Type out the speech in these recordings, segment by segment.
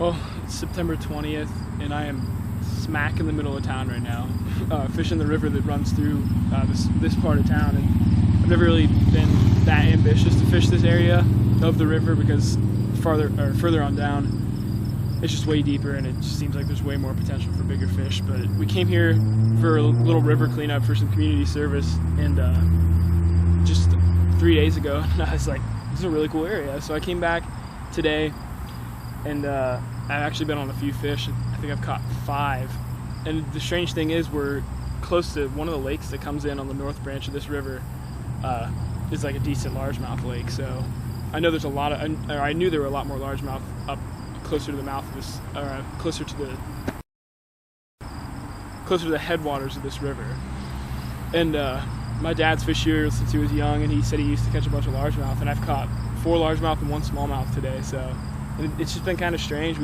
Well, it's September 20th, and I am smack in the middle of town right now, fishing the river that runs through this part of town. And I've never really been that ambitious to fish this area of the river because further on down, it's just way deeper, and it just seems like there's way more potential for bigger fish. But we came here for a little river cleanup for some community service, and just 3 days ago, and I was like, this is a really cool area. So I came back today, and I've actually been on a few fish. I think I've caught 5. And the strange thing is, we're close to one of the lakes that comes in on the north branch of this river. Is like a decent largemouth lake. So I know there's a lot of, or I knew there were a lot more largemouth up closer to the mouth of this, or closer to the headwaters of this river. And my dad's fished here since he was young, and he said he used to catch a bunch of largemouth, and I've caught 4 largemouth and 1 smallmouth today. So it's just been kind of strange.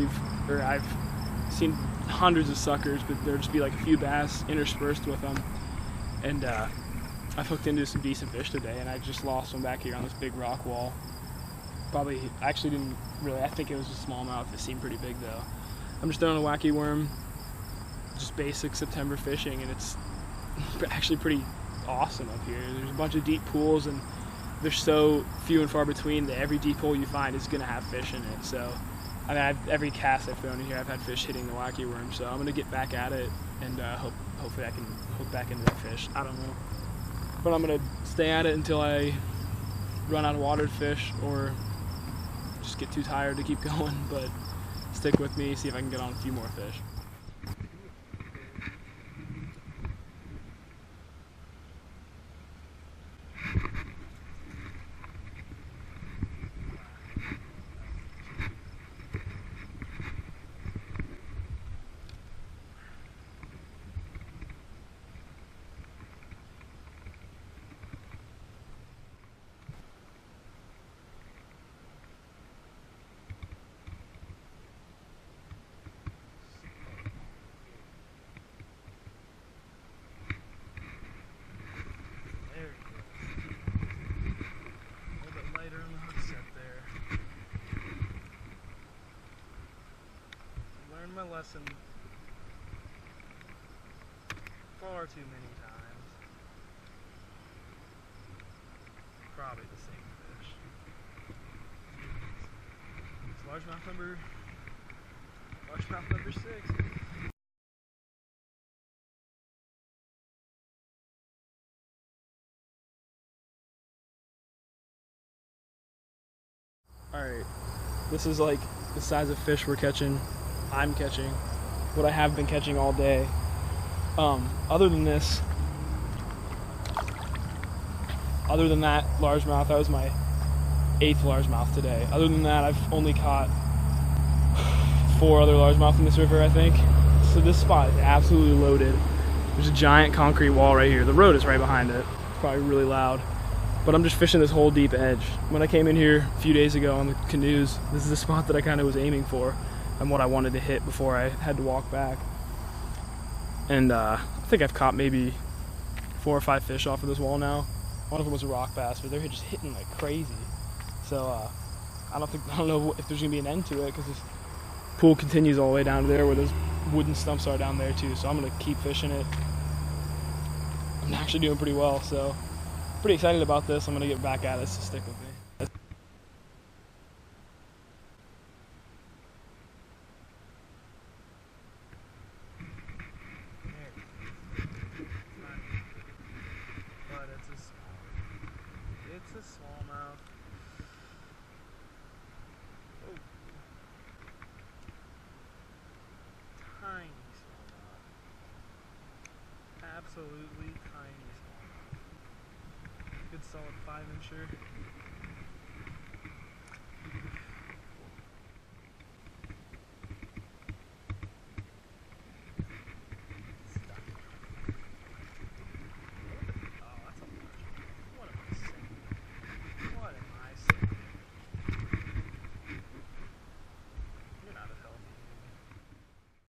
I've seen hundreds of suckers, but there'll just be like a few bass interspersed with them. And I've hooked into some decent fish today, and I just lost one back here on this big rock wall. Probably, I actually didn't really, I think it was a smallmouth. It seemed pretty big though. I'm just throwing a wacky worm, just basic September fishing, and it's actually pretty awesome up here. There's a bunch of deep pools, and they're so few and far between that every deep hole you find is going to have fish in it. So, I mean, every cast I've thrown in here, I've had fish hitting the wacky worm. So I'm going to get back at it, and hopefully I can hook back into that fish. I don't know. But I'm going to stay at it until I run out of water to fish, or just get too tired to keep going. But stick with me, see if I can get on a few more fish. My lesson far too many times. Probably the same fish. It's largemouth number 6. Alright, this is like the size of fish I'm catching, what I have been catching all day. Other than that largemouth, that was my 8th largemouth today. Other than that, I've only caught 4 other largemouth in this river, I think. So this spot is absolutely loaded. There's a giant concrete wall right here. The road is right behind it. It's probably really loud. But I'm just fishing this whole deep edge. When I came in here a few days ago on the canoes, this is the spot that I kind of was aiming for and what I wanted to hit before I had to walk back. And I think I've caught maybe 4 or 5 fish off of this wall now. One of them was a rock bass, but they're just hitting like crazy. So I don't know if there's gonna be an end to it, because this pool continues all the way down to there where those wooden stumps are down there too. So I'm gonna keep fishing it. I'm actually doing pretty well, so pretty excited about this. I'm gonna get back at it, so stick with me. It's a smallmouth. Oh. Tiny smallmouth. Absolutely tiny smallmouth. Good solid 5-incher.